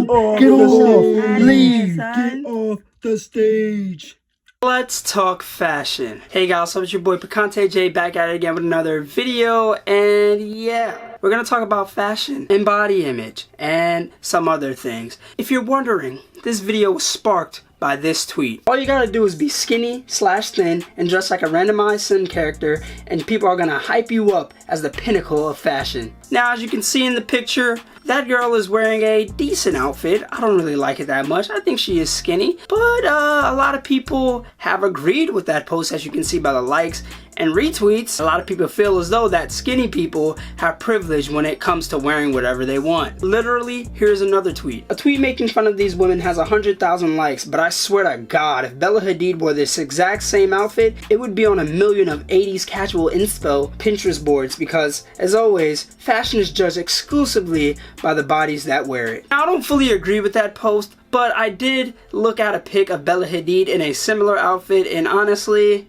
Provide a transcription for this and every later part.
Get off! Leave! Get off the stage! Let's talk fashion. Hey guys, so it's your boy Picante J back at it again with another video, and yeah, we're gonna talk about fashion and body image and some other things. If you're wondering, this video was sparked by this tweet. All you gotta do is be skinny/thin and dress like a randomized sim character, and people are gonna hype you up as the pinnacle of fashion. Now, as you can see in the picture, that girl is wearing a decent outfit. I don't really like it that much. I think she is skinny, but a lot of people have agreed with that post, as you can see by the likes and retweets. A lot of people feel as though that skinny people have privilege when it comes to wearing whatever they want. Literally, here's another tweet. A tweet making fun of these women has 100,000 likes, but I swear to God, if Bella Hadid wore this exact same outfit, it would be on a million of 80s casual inspo Pinterest boards, because, as always, fashion is judged exclusively by the bodies that wear it. Now, I don't fully agree with that post, but I did look at a pic of Bella Hadid in a similar outfit, and honestly,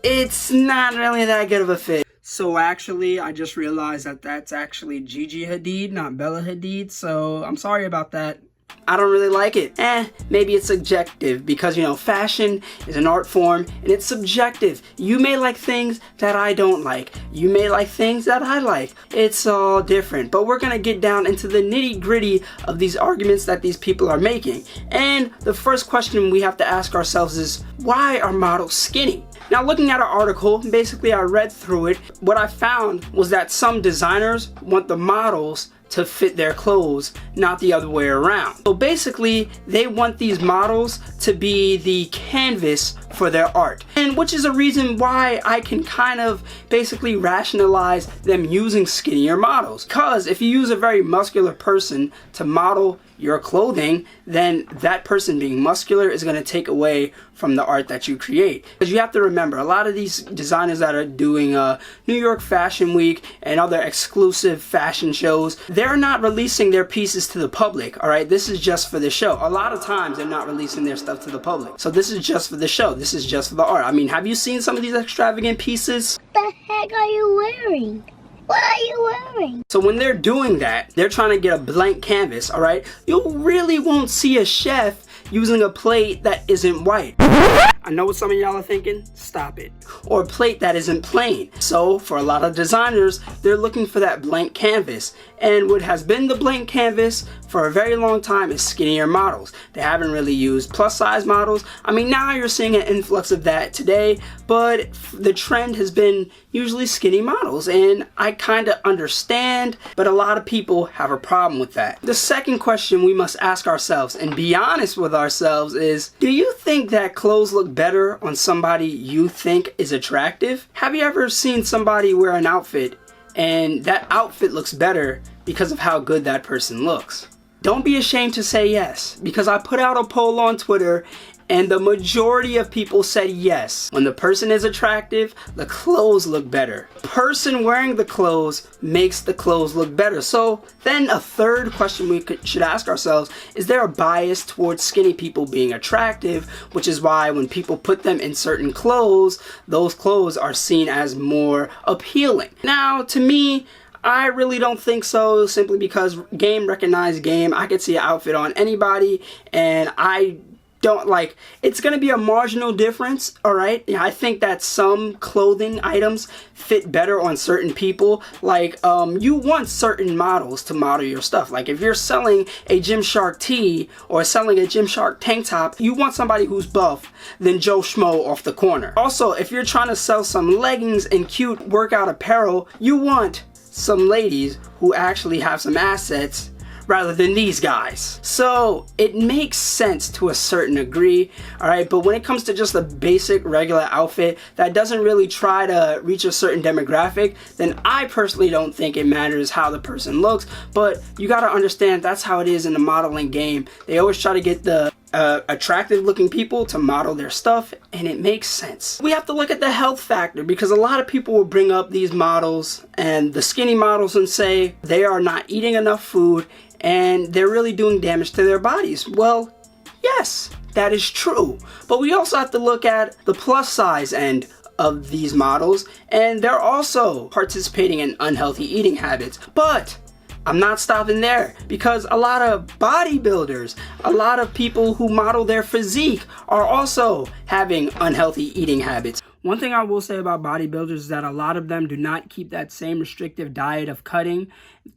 it's not really that good of a fit. So actually, I just realized that that's actually Gigi Hadid, not Bella Hadid, so I'm sorry about that. I don't really like it. Maybe it's subjective, because, you know, fashion is an art form and it's subjective. You may like things that I don't like. You may like things that I like. It's all different. But we're gonna get down into the nitty-gritty of these arguments that these people are making. And the first question we have to ask ourselves is, why are models skinny? Now, looking at our article, basically I read through it. What I found was that some designers want the models to fit their clothes, not the other way around. So basically, they want these models to be the canvas for their art, and which is a reason why I can kind of basically rationalize them using skinnier models. Because if you use a very muscular person to model your clothing, then that person being muscular is going to take away from the art that you create. Because you have to remember, a lot of these designers that are doing New York Fashion Week and other exclusive fashion shows, they're not releasing their pieces to the public, alright? This is just for the show. A lot of times they're not releasing their stuff to the public. So this is just for the show. This is just for the art. I mean, have you seen some of these extravagant pieces? What the heck are you wearing? What are you wearing? So when they're doing that, they're trying to get a blank canvas, alright? You really won't see a chef using a plate that isn't white. I know what some of y'all are thinking, stop it. Or a plate that isn't plain. So for a lot of designers, they're looking for that blank canvas. And what has been the blank canvas for a very long time is skinnier models. They haven't really used plus size models. I mean, now you're seeing an influx of that today, but the trend has been usually skinny models, and I kind of understand, but a lot of people have a problem with that. The second question we must ask ourselves and be honest with ourselves is, do you think that clothes look better on somebody you think is attractive? Have you ever seen somebody wear an outfit and that outfit looks better because of how good that person looks? Don't be ashamed to say yes, because I put out a poll on Twitter and the majority of people said yes. When the person is attractive, the clothes look better. Person wearing the clothes makes the clothes look better. So then a third question we should ask ourselves, is there a bias towards skinny people being attractive, which is why when people put them in certain clothes, those clothes are seen as more appealing. Now, to me, I really don't think so, simply because game recognized game. I could see an outfit on anybody, and I don't like, it's gonna be a marginal difference, alright? Yeah, I think that some clothing items fit better on certain people. Like, you want certain models to model your stuff. Like, if you're selling a Gymshark tee or selling a Gymshark tank top, you want somebody who's buff than Joe Schmo off the corner. Also, if you're trying to sell some leggings and cute workout apparel, you want some ladies who actually have some assets rather than these guys. So it makes sense to a certain degree, alright, but when it comes to just a basic regular outfit that doesn't really try to reach a certain demographic, then I personally don't think it matters how the person looks. But you gotta understand, that's how it is in the modeling game. They always try to get the attractive looking people to model their stuff, and it makes sense. We have to look at the health factor, because a lot of people will bring up these models and the skinny models and say they are not eating enough food and they're really doing damage to their bodies. Well, yes, that is true. But we also have to look at the plus size end of these models, and they're also participating in unhealthy eating habits. But I'm not stopping there, because a lot of bodybuilders, a lot of people who model their physique are also having unhealthy eating habits. One thing I will say about bodybuilders is that a lot of them do not keep that same restrictive diet of cutting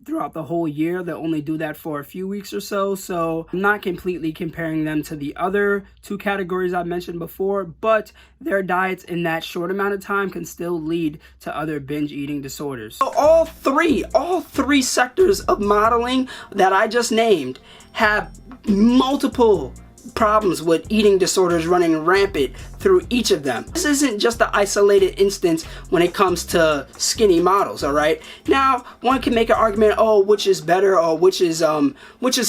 throughout the whole year. They only do that for a few weeks or so. So I'm not completely comparing them to the other two categories I mentioned before, but their diets in that short amount of time can still lead to other binge eating disorders. So all three sectors of modeling that I just named have multiple problems with eating disorders running rampant through each of them. This isn't just an isolated instance when it comes to skinny models, all right? Now, one can make an argument, oh, which is better, or which is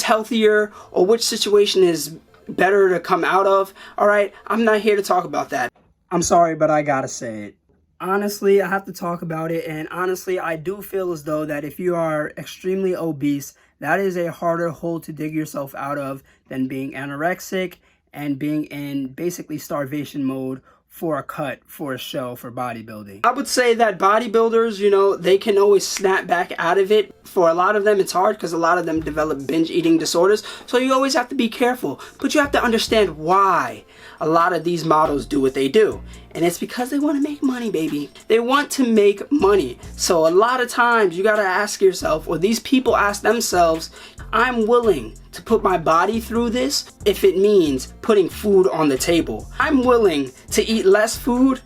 healthier, or which situation is better to come out of, all right? I'm not here to talk about that. I'm sorry, but I gotta say it. Honestly, I have to talk about it, and honestly, I do feel as though that if you are extremely obese, that is a harder hole to dig yourself out of than being anorexic and being in basically starvation mode for a cut, for a show, for bodybuilding. I would say that bodybuilders, you know, they can always snap back out of it. For a lot of them, it's hard because a lot of them develop binge eating disorders. So you always have to be careful. But you have to understand why a lot of these models do what they do. And it's because they want to make money, baby. They want to make money. So a lot of times you got to ask yourself, or these people ask themselves, I'm willing to put my body through this if it means putting food on the table. I'm willing to eat less food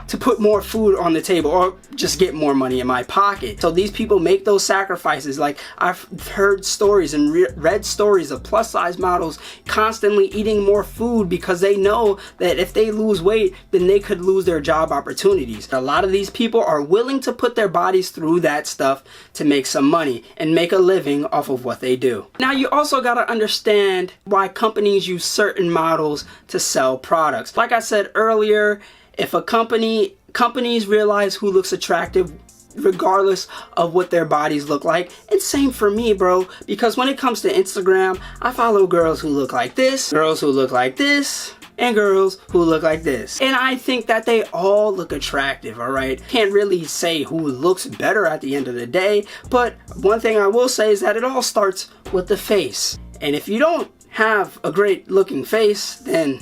to put more food on the table, or just get more money in my pocket. So these people make those sacrifices. Like, I've heard stories and read stories of plus size models constantly eating more food because they know that if they lose weight, then they could lose their job opportunities. A lot of these people are willing to put their bodies through that stuff to make some money and make a living off of what they do. Now, you also got to understand why companies use certain models to sell products. Like I said earlier, if a companies realize who looks attractive regardless of what their bodies look like. And same for me, bro, because when it comes to Instagram, I follow girls who look like this, girls who look like this, and girls who look like this. And I think that they all look attractive, all right? Can't really say who looks better at the end of the day, but one thing I will say is that it all starts with the face. And if you don't have a great looking face, then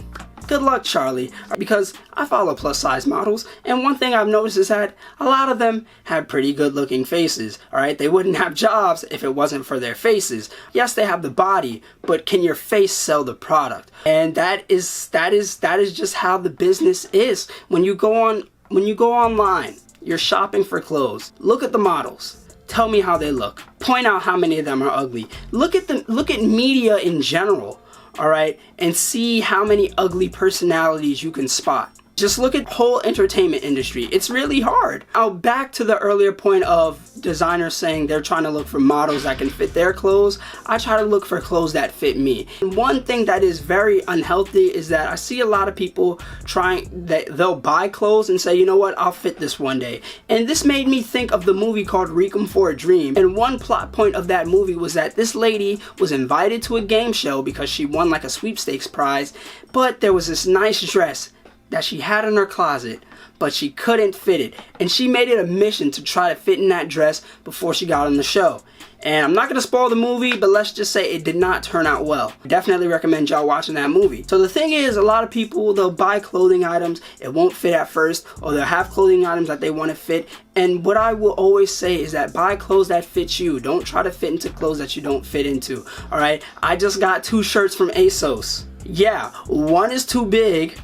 good luck, Charlie, because I follow plus size models, and one thing I've noticed is that a lot of them have pretty good looking faces, all right? They wouldn't have jobs if it wasn't for their faces. Yes, they have the body, but can your face sell the product? And that is just how the business is. When you go online, you're shopping for clothes. Look at the models. Tell me how they look. Point out how many of them are ugly. Look at media in general. All right, and see how many ugly personalities you can spot. Just look at the whole entertainment industry. It's really hard. Now, back to the earlier point of designers saying they're trying to look for models that can fit their clothes. I try to look for clothes that fit me. And one thing that is very unhealthy is that I see a lot of people they'll buy clothes and say, you know what, I'll fit this one day. And this made me think of the movie called Requiem for a Dream. And one plot point of that movie was that this lady was invited to a game show because she won like a sweepstakes prize, but there was this nice dress that she had in her closet, but she couldn't fit it. And she made it a mission to try to fit in that dress before she got on the show. And I'm not going to spoil the movie, but let's just say it did not turn out well. Definitely recommend y'all watching that movie. So the thing is, a lot of people, they'll buy clothing items, it won't fit at first, or they'll have clothing items that they want to fit. And what I will always say is that buy clothes that fit you. Don't try to fit into clothes that you don't fit into. All right, I just got 2 shirts from ASOS. Yeah, one is too big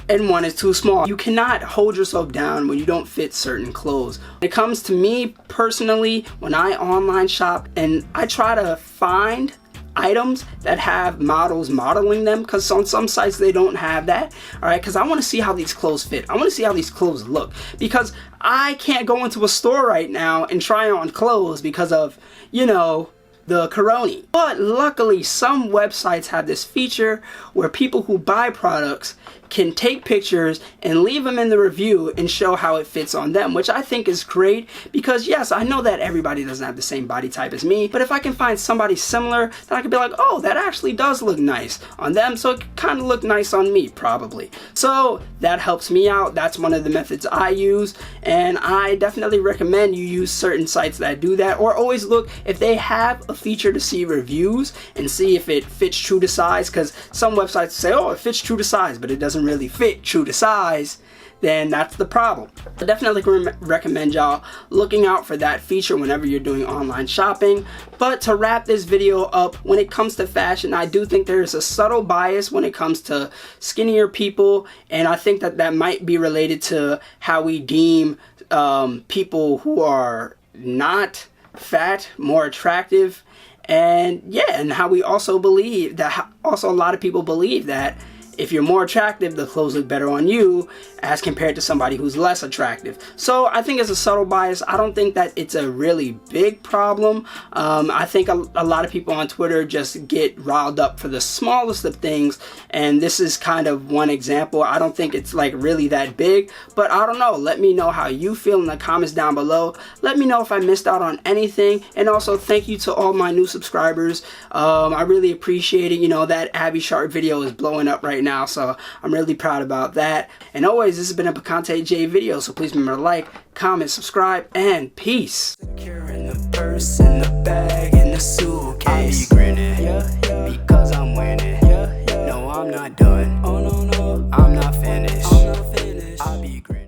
and one is too small. You cannot hold yourself down when you don't fit certain clothes. When it comes to me personally, when I online shop and I try to find items that have models modeling them, because on some sites they don't have that, all right, because I want to see how these clothes fit. I want to see how these clothes look, because I can't go into a store right now and try on clothes because of, you know, the corona. But luckily, some websites have this feature where people who buy products can take pictures and leave them in the review and show how it fits on them, which I think is great because yes, I know that everybody doesn't have the same body type as me, but if I can find somebody similar, then I can be like, oh, that actually does look nice on them, so it kind of look nice on me probably. So that helps me out. That's one of the methods I use, and I definitely recommend you use certain sites that do that, or always look if they have a feature to see reviews and see if it fits true to size, because some websites say, oh, it fits true to size, but it doesn't really fit true to size. Then that's the problem. I definitely recommend y'all looking out for that feature whenever you're doing online shopping. But to wrap this video up, when it comes to fashion, I do think there's a subtle bias when it comes to skinnier people, and I think that that might be related to how we deem people who are not fat more attractive, and yeah, and how we also believe that also a lot of people believe that if you're more attractive, the clothes look better on you as compared to somebody who's less attractive. So I think it's a subtle bias. I don't think that it's a really big problem. I think a lot of people on Twitter just get riled up for the smallest of things, and this is kind of one example. I don't think it's like really that big, but I don't know. Let me know how you feel in the comments down below. Let me know if I missed out on anything, and also thank you to all my new subscribers. I really appreciate it. You know, that Abby Sharp video is blowing up right now, so I'm really proud about that. And always, this has been a Picante J video, so please remember to like, comment, subscribe, and peace. Securing the purse and the bag and the suitcase.